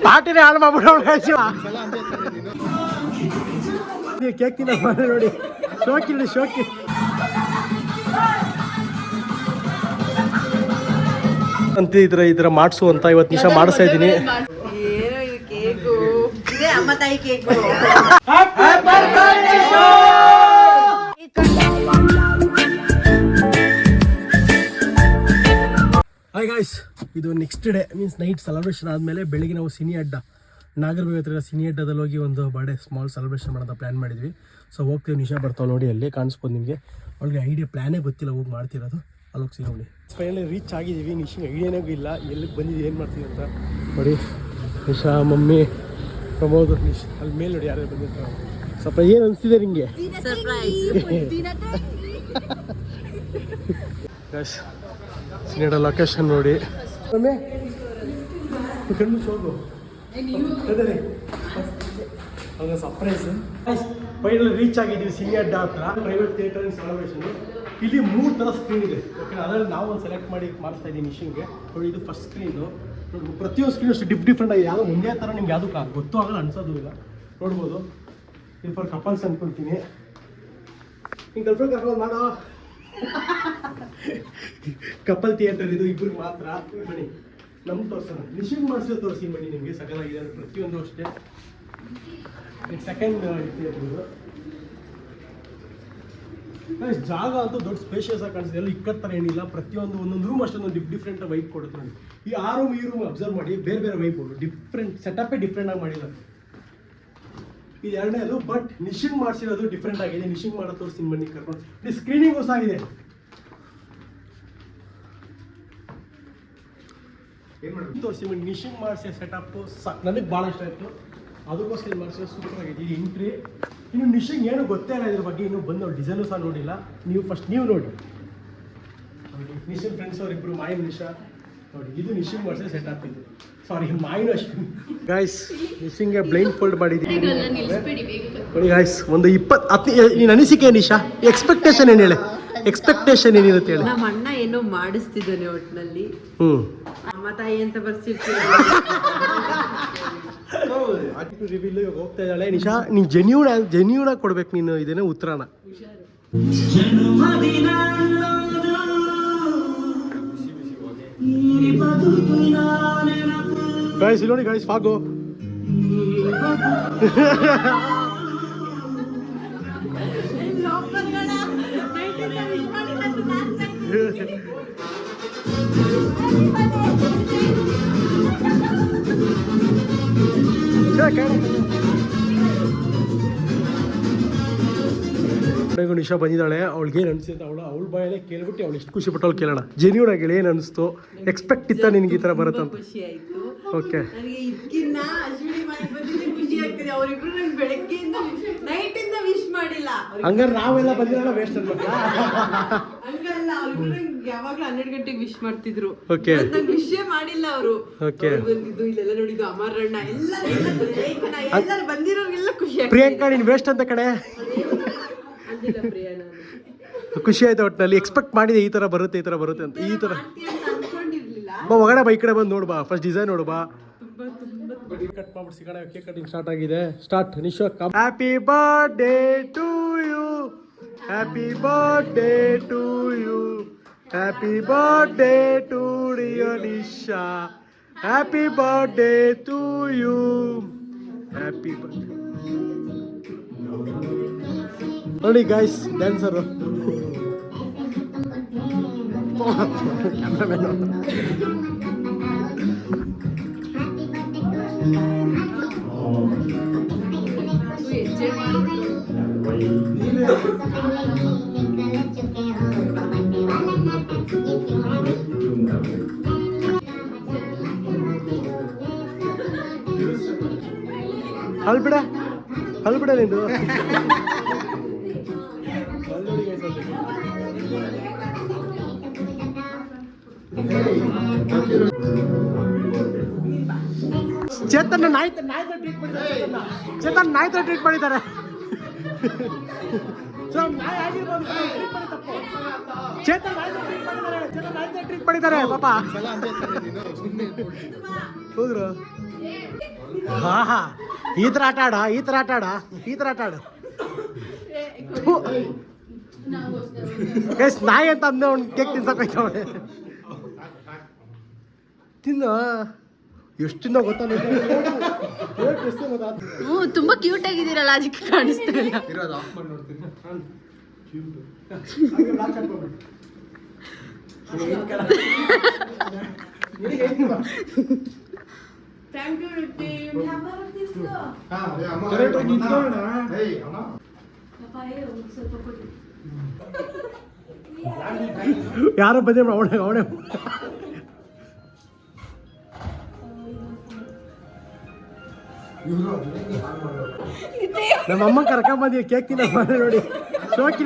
ಪಾರ್ಟಿನೇ ಹಾಳು ಮಾಡ್ಬಿಟ್ಟು ಕೇಕ್ ತಿನ್ನ ನೋಡಿ ಶೋಕಿ ಅಂತ ಈ ತರ ಮಾಡಿಸು ಅಂತ ಇವತ್ತು ನಿಮಿಷ ಮಾಡಿಸ್ತಾ ಇದ್ದೀನಿ. ಹಾಯ್ ಗಾಯ್ಸ್, ಇದು next day means night celebration ಆದಮೇಲೆ ಬೆಳಿಗ್ಗೆ ನಾವು ಸಿನಿ ಅಡ್ಡ ನಾಗರಬಾವಿ ಹತ್ರ ಸಿನಿ ಅಡ್ಡದಲ್ಲಿ ಹೋಗಿ ಒಂದು ಬರ್ಡೇ ಸ್ಮಾಲ್ ಸೆಲೆಬ್ರೇಷನ್ ಮಾಡೋದು ಪ್ಲ್ಯಾನ್ ಮಾಡಿದ್ವಿ. ಸೊ ಹೋಗ್ತೀವಿ, ನಿಶಾ ಬರ್ತಾವೆ ನೋಡಿ, ಅಲ್ಲೇ ಕಾಣಿಸ್ಬೋದು ನಿಮಗೆ. ಅವ್ಳಿಗೆ ಐಡಿಯಾ ಪ್ಲ್ಯಾನೇ ಗೊತ್ತಿಲ್ಲ ಹೋಗಿ ಮಾಡ್ತಿರೋದು. ಅಲ್ಲಿ ಹೋಗಿ ಸಿಗೋಣ. ಫೈನಲಿ ರೀಚ್ ಆಗಿದ್ದೀವಿ. ನಿಶಿಗೆ ಐಡಿಯಾನೂ ಇಲ್ಲ ಎಲ್ಲಿಗೆ ಬಂದಿದ್ದೀವಿ, ಏನು ಮಾಡ್ತೀವಿ ಅಂತ ನೋಡಿ. ನಿಶಾ, ಮಮ್ಮಿ, ಪ್ರಮೋದ್, ಅಲ್ಲಿ ಮೇಲೆ ನೋಡಿ ಯಾರು ಬಂದಿರ್ತಾರೆ. ಸ್ವಲ್ಪ ಏನು ಅನಿಸ್ತಿದೆ ನಿಮಗೆ? ಸಿನಿಡ ಲೊಕೇಶನ್ ನೋಡಿ. ಸರ್ಪ್ರೈಸ್. ಫೈನಲ್ ರೀಚ್ ಆಗಿದ್ದೀವಿ ಸಿನಿ ಅಡ್ಡ ಹತ್ರ, ಪ್ರೈವೇಟ್ ಥಿಯೇಟರ್ ಸೆಲೆಬ್ರೇಷನ್. ಇಲ್ಲಿ 3 ಥರ ಸ್ಕ್ರೀನ್ ಇದೆ. ಓಕೆ, ಅದರಲ್ಲಿ ನಾವು ಒಂದು ಸೆಲೆಕ್ಟ್ ಮಾಡಿ ಮಾಡಿಸ್ತಾ ಇದ್ದೀವಿ ನಿಶಿಂಗೆ. ನೋಡಿ, ಇದು ಫಸ್ಟ್ ಸ್ಕ್ರೀನು. ನೋಡಿ, ಪ್ರತಿಯೊಂದು ಸ್ಕ್ರೀನ್ ಅಷ್ಟು ಡಿಫ್ರೆಂಟ್ ಆಗಿ ಯಾವುದೋ ಒಂದೇ ಥರ ನಿಮ್ಗೆ ಯಾವುದೂ ಗೊತ್ತೂ ಆಗಲ್ಲ, ಅನ್ಸೋದು ಇಲ್ಲ. ನೋಡ್ಬೋದು, ಇದು ಫಾರ್ ಕಪಲ್ಸ್ ಅಂದ್ಕೊಳ್ತೀನಿ. ಹಿಂಗೆ ಗರ್ಲ್ಫ್ರೆಂಡ್ ಕರ್ಕೊಂಡು ಮಾಡೋ ಕಪಲ್ ಥಿಯೇಟರ್ ಇದು, ಇಬ್ಬರಿಗೆ ಮಾತ್ರ. ಬನ್ನಿ ನಮ್ಮ ತೋರಿಸೋಣ, ನಿಶಿಂಗ್ ಮಾಡಿಸೋ ತೋರಿಸಿ ಬನ್ನಿ. ನಿಮಗೆ ಸಕಲಾಗಿದೆ ಪ್ರತಿಯೊಂದು ಅಷ್ಟೇ. ಸೆಕೆಂಡ್ ಥಿಯೇಟರ್ ಇದು. ಜಾಗ ಅಂತೂ ದೊಡ್ಡ ಸ್ಪೇಷಿಯಸ್ ಆಗಿ ಕಾಣಿಸ್ತಿದೆ. ಎಲ್ಲ ಇಕ್ಕತ್ತರ ಏನಿಲ್ಲ, ಪ್ರತಿಯೊಂದು ಒಂದೊಂದು ರೂಮ್ ಅಷ್ಟೊಂದು ಡಿಫ್ರೆಂಟ್ ವೈಪ್ ಕೊಡುತ್ತೆ ನೋಡಿ. ಈ ಆ ರೂಮ್ ಈ ರೂಮ್ ಅಬ್ಸರ್ವ್ ಮಾಡಿ, ಬೇರೆ ಬೇರೆ ವೈಪ್ ಡಿಫ್ರೆಂಟ್ ಸೆಟಪ್ಪೇ ಡಿಫ್ರೆಂಟ್ ಆಗಿ ಮಾಡಿಲ್ಲ. ಇದು ಎರಡನೇದು. ಬಟ್ ನಿಶಿಂಗ್ ಮಾಡಿಸಿರೋದು ಡಿಫ್ರೆಂಟ್ ಆಗಿದೆ. ನಿಶಿಂಗ್ ಮಾಡೋ ತೋರಿಸ್ತೀನಿ ಬನ್ನಿ ಕರ್ಕೊಂಡು. ಈ ಸ್ಕ್ರೀನಿಂಗ್ ಹೊಸ ಆಗಿದೆ. ತೋರಿಸ್ತೀನಿ ಬನ್ನಿ. ನಿಶಿಂಗ್ ಮಾಡಿಸಿ ಸೆಟಪ್ ನನಗೆ ಭಾಳ ಇಷ್ಟ ಆಯಿತು, ಅದಕ್ಕೋಸ್ಕರ ಮಾಡಿಸಿದ್ರೆ ಸೂಪರ್ ಆಗಿದೆ. ಇದು ಎಂಟ್ರಿ. ಇನ್ನು ನಿಶಿಂಗ್ ಏನು ಗೊತ್ತೇ ಇಲ್ಲ ಇದ್ರ ಬಗ್ಗೆ, ಇನ್ನೂ ಬಂದು ಡಿಸೈನು ಸಹ ನೋಡಿಲ್ಲ. ನೀವು ಫಸ್ಟ್ ನೀವು ನೋಡಿ. ನಿಶಿಂಗ್ ಫ್ರೆಂಡ್ಸ್ ಅವರಿಬ್ಬರು, ಮಾಯಿನ್ ನಿಶಾ ನೋಡಿ. ಇದು ನಿಶಿಂಗ್ ಮಾಡಿಸಿದ್ರೆ ಸೆಟಪ್. ಇದು ಸಾರಿ, ಮಾಯಿನ್ ಅಶ್ವಿನ್. ಗಾಯ್ಸ್, ನಿಶಿಂಗ್ಗೆ ಬ್ಲೈಂಡ್ ಫೋಲ್ಡ್ ಮಾಡಿದ್ದೀನಿ ನೋಡಿ. ಗಾಯ್ಸ್, ಒಂದು 20 ನೀನು ಅನಿಸಿಕೆ ನಿಶಾ, ಎಕ್ಸ್ಪೆಕ್ಟೇಷನ್ ಏನು ಹೇಳಿ? ಎಕ್ಸ್ಪೆಕ್ಟೇಷನ್ ಏನಿರುತ್ತೆ ಹೇಳಿ? ನಮ್ಮ ಅಣ್ಣ ಏನೋ ಮಾಡಿಸ್ತಿದ್ದಾನೆ ಒಟ್ಟಿನಲ್ಲಿ. ಅಮ್ಮ ತಾಯಿ ಅಂತ ಬರ್ಸಿರ್ತೀವಿ. ರಿವೀಲ್ ಹೋಗ್ತಾ ಇದ್ದಾಳೆ ನಿಶಾ. ನೀನು ಜೆನ್ಯೂನ್ ಆಗಿ ಕೊಡ್ಬೇಕು ನೀನು ಇದೇನೋ ಉತ್ತರನ. ಗಾಯ್ಸ್ ಇಲ್ಲಿ ನೋಡಿ ಗಾಯ್ಸ್, ಫಾಗೋ ನಿಶಾ ಬಂದಿದ್ದಾಳೆ. ಅವಳಿಗೆ ಏನು ಅನಿಸುತ್ತೆ ಅವಳ ಬಾಯಲ್ಲೇ ಕೇಳ್ಬಿಟ್ಟು ಅವಳು ಎಷ್ಟು ಖುಷಿ ಪಟ್ಟು ಅವಳು ಕೇಳೋಣ. ಜೆನ್ಯೂನ್ ಆಗಿ ಏನು ಅನಿಸ್ತು? ಎಕ್ಸ್ಪೆಕ್ಟ್ ಇತ್ತ ನಿನ್ಗೆ ಈ ಥರ ಬರುತ್ತೆ ಅಂತ? ಖುಷಿ ಆಯ್ತು. ಓಕೆ, ಬೆಳಗ್ಗೆಯಿಂದ ನೈಟಿಂದ ವಿಶ್ ಮಾಡಿಲ್ಲ. ಹಂಗಾರೆ ನಾವೆಲ್ಲ ಬಂದಿರಲ್ಲ ವೇಸ್ಟ್ ಅನ್ಬೇಕು. ಹಂಗಲ್ಲ, ಯಾವಾಗ್ಲೂ 12 ಗಂಟೆಗೆ ವಿಶ್ ಮಾಡ್ತಿದ್ರು. ಓಕೆ, ವಿಶೇ ಮಾಡಿಲ್ಲ ಅವರು. ಓಕೆ, ಬಂದಿದ್ದು ಇಲ್ಲೆಲ್ಲ ನೋಡಿದ್ದು ಅಮರಣ್ಣ ಎಲ್ಲರೂ ಬಂದಿರೋರಿಗೆಲ್ಲ ಖುಷಿ ಆಯ್ತು. ಪ್ರಿಯಾಂಕಾ ನೀನು ವೇಸ್ಟ್ ಅಂತ ಕಡೆ ಅಂದಿಲ್ಲ ಪ್ರಿಯಾ. ಖುಷಿ ಆಯ್ತು ಒಟ್ಟಿನಲ್ಲಿ. ಎಕ್ಸ್ಪೆಕ್ಟ್ ಮಾಡಿದೆ ಈ ಥರ ಬರುತ್ತೆ ಅಂತ. ಈ ಥರ ಅನ್ಕೊಂಡಿರ್ಲಿಲ್ಲ. ಒಳಗಡೆ ಬೈ ಕಡೆ ಬಂದು ನೋಡ್ಬಾ, ಫಸ್ಟ್ ಡಿಸೈನ್ ನೋಡ್ಬಾ. ಕಟ್ ಮಾಡ್ಬಿಟ್ಟು ಸಿಗೋಣ. ಕೇಕ್ ಕಟಿಂಗ್ ಸ್ಟಾರ್ಟ್ ಆಗಿದೆ. Start. Nisha, happy birthday to you, happy birthday to you, happy birthday to dear Nisha, happy birthday to you, happy birthday. ನೋಡಿ ಗಾಯ್ಸ್, ಡ್ಯಾನ್ಸರು ಅಲ್ಬಿಡ ನೀನು. ಚೇತನ್ ನಾಯಿ ಟ್ರೀಟ್ ಮಾಡಿದ್ದಾರೆ. ಚೇತನ್ ನಾಯಿ ಟ್ರೀಟ್ ಮಾಡಿದ್ದಾರೆ. ನಾಯಿ ಆಗಿರ್ಬೋದು, ಚೇತನ್ ಟ್ರೀಟ್ ಮಾಡಿದ್ದಾರೆ ಪಾಪ ಹೋದ್ರು. ಹಾ ಈ ಥರ ಆಟ ಆಡ ನಾಯಿ ಅಂತ ಅಂದ ಅವ್ನು ಕೇಕ್ ತಿನ್ಸಕ್ಕಾಯ್ತವಳೆ ತಿನ್ನು ಎಷ್ಟು ತಿನ್ನೋ ಗೊತ್ತಾ ತುಂಬಾ ಕ್ಯೂಟ್ ಆಗಿದ್ದೀರಲ್ಲ ಅದಕ್ಕೆ ಕಾಣಿಸ್ತಿಲ್ಲ. ಯಾರೋ ಬಂದೆ ಅವನೇ ನಮ್ಮ ಅಮ್ಮ ಕರ್ಕೊಂಬಂದಿ ಕೇಕ್ ತಿನ್ನ ಮಾಡಿ ನೋಡಿ. ಶೋಕಿ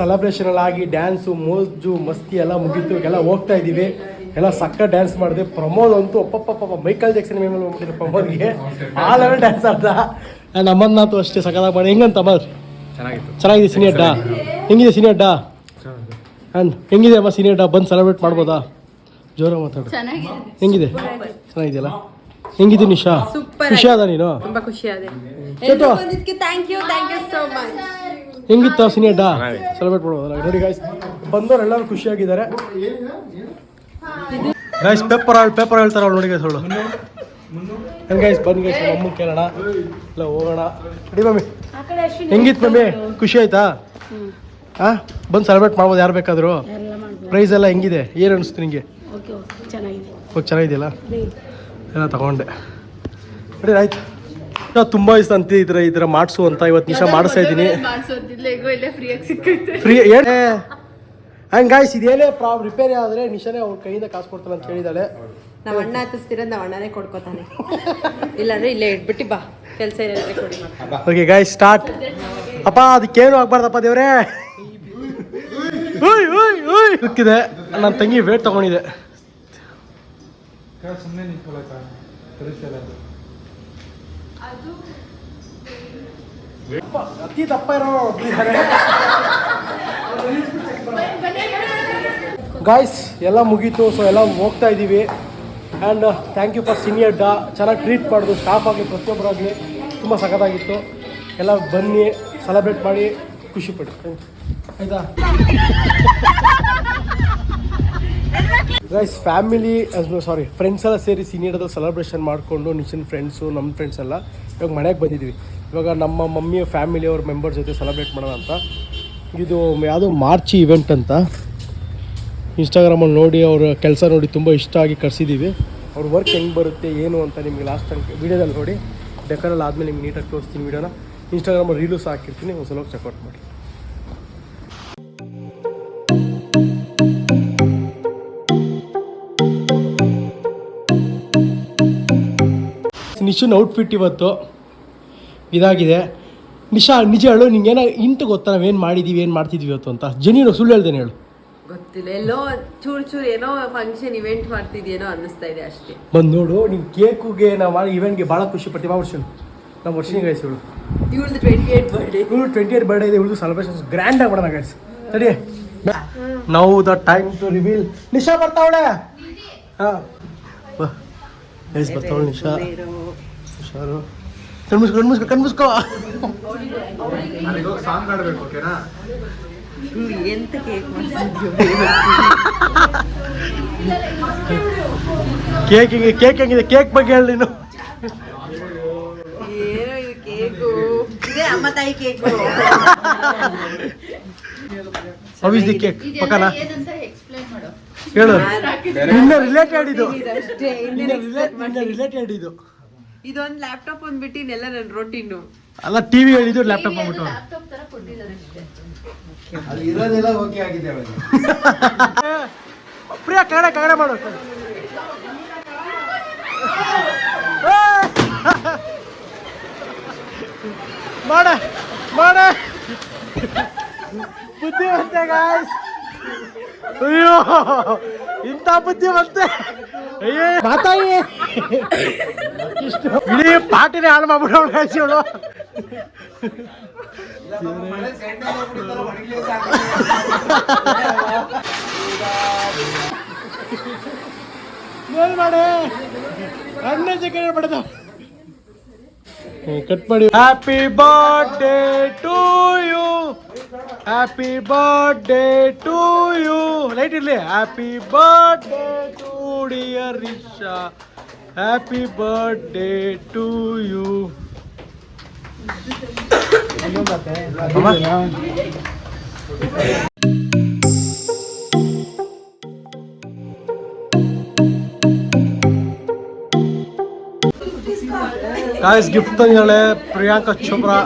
ಸೆಲೆಬ್ರೇಷನ್ ಎಲ್ಲ ಆಗಿ ಡ್ಯಾನ್ಸು ಮೋಜು ಮಸ್ತಿ ಎಲ್ಲ ಮುಗೀತು. ಎಲ್ಲ ಹೋಗ್ತಾ ಇದ್ದೀವಿ, ಎಲ್ಲ ಸಕ್ಕ ಡ್ಯಾನ್ಸ್ ಮಾಡಿದೆ. ಪ್ರಮೋದ್ ಅಂತೂ ಅಪ್ಪಪ್ಪ ಮೈಕಲ್ ಜಾಕ್ಸನ್ ಮೇಲೆ ಹೋಗ್ತಿದ್ದೆ ಪ್ರಮೋದ್ಗೆ. ಆ ಲೆವೆಲ್ ಡ್ಯಾನ್ಸ್ ಆಡ್ದ. ಆ್ಯಂಡ್ ಅಮ್ಮನ್ನಂತೂ ಅಷ್ಟೇ ಸಕ್ಕದಾಗಿ ಮಾಡಿ. ಹೆಂಗಂತ ಅಮ್ಮ? ಚೆನ್ನಾಗಿದೆ ಸೀನಿಯರ್ ಡಾ. ಹೆಂಗಿದೆ ಸೀನಿಯರ್ ಡಾ? ಆ್ಯಂಡ್ ಹೆಂಗಿದೆ ಅಮ್ಮ ಸೀನಿಯರ್ ಡಾ? ಬಂದು ಸೆಲೆಬ್ರೇಟ್ ಮಾಡ್ಬೋದಾ? ಜೋರ ಮಾತಾಡು. ಹೆಂಗಿದೆ? ಚೆನ್ನಾಗಿದೆಯಲ್ಲ? ಹೆಂಗಿದ್ದು ನಿಶಾ? ಖುಷಿ ಆದ ನೀನು? ತುಂಬಾ ಖುಷಿ ಆದೆ. Thank you so much. ಹೆಂಗಿತ್ತು ಸೀನಿಯರ್ ಡಾ? ಸೆಲೆಬ್ರೇಟ್ ಮಾಡ್ಬೋದಲ್ಲ? ನೋಡಿ ಗೈಸ್, ಬಂದವ್ರು ಎಲ್ಲರೂ ಖುಷಿಯಾಗಿದ್ದಾರೆ. ಗೈಸ್ ಪೇಪರ್ ಹೇಳ್ತಾರೆ ಅವ್ಳು ನೋಡಿ ಗೈಸ್ ಅವಳು. ಗೈಸ್ ಬನ್ನಿ ಗೈಸ್, ನಮ್ಮ ಅಮ್ಮ ಕೇಳೋಣ, ಇಲ್ಲ ಹೋಗೋಣ. Ready mummy? ಹೆಂಗಿತ್ತು ಮಮ್ಮಿ? ಖುಷಿ ಆಯ್ತಾ? ಹಾಂ, ಬಂದು ಸೆಲೆಬ್ರೇಟ್ ಮಾಡ್ಬೋದು ಯಾರು ಬೇಕಾದರೂ. ಪ್ರೈಸ್ ಎಲ್ಲ ಹೆಂಗಿದೆ? ಏನು ಅನಿಸ್ತು ನಿಮಗೆ? ಚೆನ್ನಾಗಿದೆಯಲ್ಲ? ಎಲ್ಲ ತಗೊಂಡೆ. ರೆಡಿ ಆಯ್ತು. ತುಂಬ ಇಷ್ಟ ಅಂತ ಈ ಥರ ಮಾಡಿಸು ಅಂತ ಇವತ್ತು ನಿಶಾ ಮಾಡಿಸ್ತಾ ಇದ್ದೀನಿ. ಫ್ರೀ ಹಂಗೆ ಗಾಯ್ಸ್, ಇದೇನೇ ರಿಪೇರಿ ಆದರೆ ನಿಶಾನೇ ಅವ್ರ ಕೈಯಿಂದ ಕಾಸು ಕೊಡ್ತಾನೆ ಅಂತ ಹೇಳಿದಾಳೆ. ನಾವು ಅಣ್ಣ ಹತ್ತಿಸ್ತೀರ ನಾವು ಅಣ್ಣನೇ ಕೊಡ್ಕೋತಾನೆ, ಇಲ್ಲಾಂದ್ರೆ ಇಲ್ಲೇ ಇಟ್ಬಿಟ್ಟು ಬಾ ಕೆಲಸ ಇರೋದ್ರೆ ಕೊಡಿ. Okay guys, start. ಅಪ್ಪ ಅದಕ್ಕೇನು ಆಗ್ಬಾರ್ದಪ್ಪ ದೇವ್ರೇ. ಸಿಕ್ಕಿದೆ, ನನ್ನ ತಂಗಿ ವೇಟ್ ತಗೊಂಡಿದೆ. ಅತಿ ದಪ್ಪ ಇರೋ ಗಾಯ್ಸ್, ಎಲ್ಲ ಮುಗೀತು. ಸೊ ಎಲ್ಲ ಹೋಗ್ತಾ ಇದ್ದೀವಿ. And thank you for senior ಡಾ. ಚೆನ್ನಾಗಿ ಟ್ರೀಟ್ ಮಾಡೋದು ಸ್ಟಾಫ್ ಆಗಲಿ ಪ್ರತಿಯೊಬ್ಬರಾಗಲಿ ತುಂಬ ಸಖತ್ತಾಗಿತ್ತು. ಎಲ್ಲ ಬನ್ನಿ ಸೆಲೆಬ್ರೇಟ್ ಮಾಡಿ ಖುಷಿಪಡಿ ಆಯಿತಾ ಗೈಸ್. ಫ್ರೆಂಡ್ಸ್ ಎಲ್ಲ ಸೇರಿ ಸೀನಿಯರ್ದಲ್ಲಿ ಸೆಲೆಬ್ರೇಷನ್ ಮಾಡಿಕೊಂಡು ನಿಶನ್ ಫ್ರೆಂಡ್ಸು ನಮ್ಮ ಫ್ರೆಂಡ್ಸ್ ಎಲ್ಲ ಇವಾಗ ಮನೆಗೆ ಬಂದಿದ್ದೀವಿ. ಇವಾಗ ನಮ್ಮ ಮಮ್ಮಿಯ ಫ್ಯಾಮಿಲಿಯವ್ರ ಮೆಂಬರ್ ಜೊತೆ ಸೆಲೆಬ್ರೇಟ್ ಮಾಡೋಣ ಅಂತ. ಇದು ಯಾವುದೋ ಮಾರ್ಚ್ ಇವೆಂಟ್ ಅಂತ ಇನ್ಸ್ಟಾಗ್ರಾಮಲ್ಲಿ ನೋಡಿ ಅವ್ರ ಕೆಲಸ ನೋಡಿ ತುಂಬ ಇಷ್ಟ ಆಗಿ ಕರ್ಸಿದ್ದೀವಿ. ಅವ್ರ ವರ್ಕ್ ಹೆಂಗೆ ಬರುತ್ತೆ ಏನು ಅಂತ ನಿಮಗೆ ಲಾಸ್ಟ್ ತನಕ ವೀಡಿಯೋದಲ್ಲಿ ನೋಡಿ. ಡೆಕರಲ್ಲಿ ಆದಮೇಲೆ ನಿಮ್ಗೆ ನೀಟಾಗಿ ತೋರಿಸ್ತೀನಿ ವೀಡಿಯೋನ. ಇನ್ಸ್ಟಾಗ್ರಾಮಲ್ಲಿ ರೀಲ್ಸ್ ಹಾಕಿರ್ತೀನಿ, ಒಂದು ಸಲ ಚೆಕ್ಔಟ್ ಮಾಡಿ. ನಿಶನ್ ಔಟ್ಫಿಟ್ ಇವತ್ತು ಇದಾಗಿದೆ. ನಿಶಾ ನಿಜ ಹೇಳು, ನಿಂಗೆ ಏನೋ ಇಂಟು ಗೊತ್ತಾ ನಾವೇನು ಮಾಡಿದ್ದೀವಿ, ಏನು ಮಾಡ್ತಿದ್ವಿ ಇವತ್ತು ಅಂತ? ಜೆನ್ಯೂನ್ ಸುಳ್ಳು ಹೇಳ್ದೇನೆ ಹೇಳು. ಗೊತ್ತಿಲ್ಲ, ಎಲ್ಲೋ ಚೂರು ಏನೋ ಫಂಕ್ಷನ್ ಇವೆಂಟ್ ಮಾಡ್ತಿದ್ಯೇನೋ ಅನ್ನಿಸ್ತಾ ಇದೆ ಅಷ್ಟೇ. ಬಂದು ನೋಡು, ನಿನ್ನ ಕೇಕುಗೆ ನಾವು ಮಾಡಿ ಇವೆಂಟ್ಗೆ ಭಾಳ ಖುಷಿ ಪಡ್ತೀವಿ. ನಮ್ಮ ವರ್ಷಿನ ಗೈಸ್ ಇವಳು 28 ಬರ್ಡೇ ಇದೆ. ಇವಳು ಸೆಲೆಬ್ರೇಷನ್ಸ್ ಗ್ರ್ಯಾಂಡಾಗಿ ಮಾಡೋಣ ಗೈಸ್. ಸರಿ, ನಾವು the time to reveal. Nisha ಬರ್ತಾವಳೆ. ಹಾಂ ಗೈಸ್ ಬರ್ತಾವಳೆ ನಿಶಾ. ಹುಷಾರು, ಕಣ್ಮುಸ್ಕೋ. ಸಾಂಗ್ ಆಡಬೇಕು, ಓಕೆನಾ? ಎಂತ ಕೇಕ್ ಮಾಡ್ತಿದ್ಯೋ ಕೇಕ್ ಹೆಂಗಿದೆ? ಕೇಕ್ ಬಗ್ಗೆ ಹೇಳಿ ನೀನು. ಏನೋ ಇದು ಕೇಕು, ಇದೇ ಅಮ್ಮ ತಾಯಿ ಕೇಕು. ಅವಿಸ್ ಕೇಕ್ ಪಕ್ಕನಾ ಹೇಳು. ಇನ್ನ ರಿಲೇಟೆಡ್ ಇದು, ರಿಲೇಟೆಡ್ ಇದು. ಇದೊಂದು ಲ್ಯಾಪ್ಟಾಪ್ ಅಂದ್ಬಿಟ್ಟು ಇನ್ನೆಲ್ಲ ನನ್ನ ರೊಟೀನು. ಅಲ್ಲ ಟಿವಿ ಹೇಳಿದ್ದು ಲ್ಯಾಪ್ಟಾಪ್ ಅಂದ್ಬಿಟ್ಟು. ಅಲ್ಲಿ ಇರೋದೆಲ್ಲ ಓಕೆ ಆಗಿದೆ ಅವರಿಗೆ. ಪ್ರಿಯಾ ಕನ್ನಡ ಮಾಡು. ಮಾಡ ಬುದ್ಧಿವಂತೆ ಗಾಯ್ಸ್. ಅಯ್ಯೋ ಇಂಥ ಬುದ್ಧಿವಂತೆ. ಅಯ್ಯೇ ಮಾತಾಯಿ ಇಡೀ ಪಾರ್ಟಿನೇ ಹಾಳು ಮಾಡ್ಬಿಡೋಣ ಗಾಯ್ಸ್ ಇವಳು. ಮೇಲ್ ಮಾಡಿ ಅಣ್ಣ ಚಿಕನ್ ಪಡೆದ ಕಟ್ ಮಾಡಿ. Happy birthday to you, happy birthday to you. Light ಇರ್ಲಿ. Happy birthday to dear Risha, happy birthday to you. Guys gift ತಂದಿದ್ದಾಳೆ ಪ್ರಿಯಾಂಕಾ ಚೋಪ್ರಾ.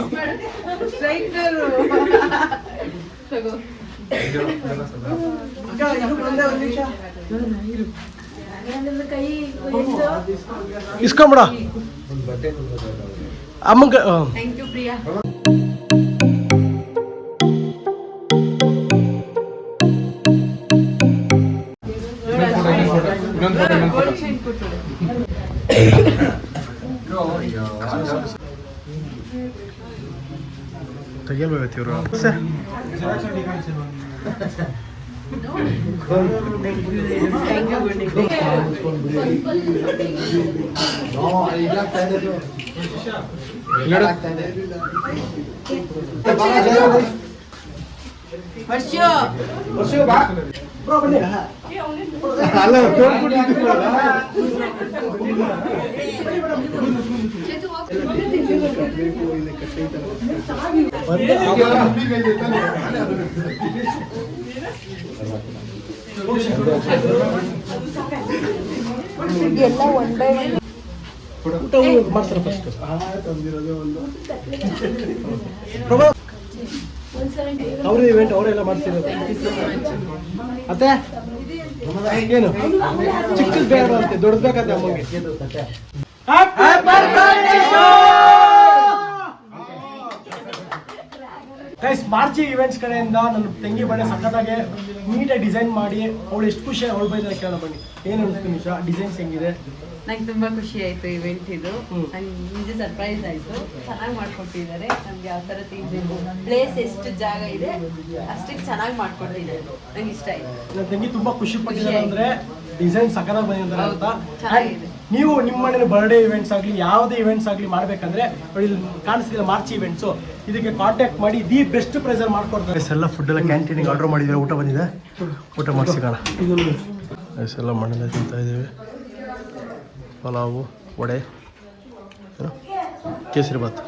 ಇಸ್ಕೊಂಬಿಡ ಅಮ್ಮಂಗ. Thank you Priya. ತೆಗಿಯಲ್ಬೇಕು ಇವರು. ಎಲ್ಲ ಒನ್ ಬೈ ಒನ್ ಮಾಡ್ತಾರೆ ಫಸ್ಟ್. ಅವ್ರ ಇವೆಂಟ್ ಅವರೆಲ್ಲ ಮಾಡ್ತಿರೋದು. ಅತ್ತೆ ಏನು ಚಿಕ್ಕದ್ ಬೇಡ ಅಂತೆ, ದೊಡ್ಡದ್ ಬೇಕಂತೆ ಅಮ್ಮಗೆ. ಗೈಸ್ ಮಾರ್ಚಿ ಇವೆಂಟ್ಸ್ ಕಡೆಯಿಂದ ನನ್ನ ತಂಗಿ ಬಣ್ಣ ಸಖತ್ತಾಗಿ ನೀಟಾಗಿ ಡಿಸೈನ್ ಮಾಡಿ ಅವಳು ಎಷ್ಟು ಖುಷಿ ಅವಳು ಬೈತಾರೆ ಕೇಳೋಣ ಬನ್ನಿ. ಏನು ಅನಿಸ್ತು ನಿಮಿಷ ಡಿಸೈನ್ಸ್ ಹೆಂಗಿದೆ? ನಂಗೆ ತುಂಬಾ ಖುಷಿ ಆಯ್ತು ಇವೆಂಟ್ ಇದು. ನಂಗೆ ನಿಜ ಸರ್ಪ್ರೈಸ್ ಆಯ್ತು. ಚೆನ್ನಾಗಿ ಮಾಡ್ಕೊಟ್ಟಿದ್ದಾರೆ. ನಮ್ಗೆ ಯಾವ ತರ ತಿನ್ಬೇಕು, ಪ್ಲೇಸ್ ಎಷ್ಟು ಜಾಗ ಇದೆ ಅಷ್ಟಕ್ಕೆ ಚೆನ್ನಾಗಿ ಮಾಡ್ಕೊಟ್ಟಿದ್ದಾರೆ. ನಂಗೆ ಇಷ್ಟ ಆಯ್ತು. ನನ್ನ ತಂಗಿ ತುಂಬಾ ಖುಷಿ ಪಟ್ಟಿದ್ದಾರೆ ಅಂದ್ರೆ ಡಿಸೈನ್ ಸಖತ್ತಾಗಿ ಬಂದಿದ್ದಾರೆ ಅಂತ. ಚೆನ್ನಾಗಿದೆ. ನೀವು ನಿಮ್ಮ ಮನೇಲಿ ಬರ್ಡೇ ಇವೆಂಟ್ಸ್ ಆಗಲಿ ಯಾವುದೇ ಇವೆಂಟ್ಸ್ ಆಗಲಿ ಮಾಡಬೇಕಂದ್ರೆ ಇಲ್ಲಿ ಕಾಣಿಸ್ತಿದೆ ಮಾರ್ಚ್ ಇವೆಂಟ್ಸು, ಇದಕ್ಕೆ ಕಾಂಟ್ಯಾಕ್ಟ್ ಮಾಡಿ ದಿ ಬೆಸ್ಟ್ ಪ್ರೈಸಲ್ಲಿ ಮಾಡ್ಕೊಡ್ತಾರೆ. ಎಲ್ಲ ಫುಡ್ ಎಲ್ಲ ಕ್ಯಾಂಟೀನಿಗೆ ಆರ್ಡರ್ ಮಾಡಿದ್ರೆ ಊಟ ಬಂದಿದೆ, ಊಟ ಮಾಡಿಸಿಕೋಣ. ಎಲ್ಲ ಮನೆಯಲ್ಲ ತಿಂತಾ ಇದ್ದೀವಿ. ಪಲಾವು, ವಡೆ, ಕೇಸರಿ ಬಾತ್.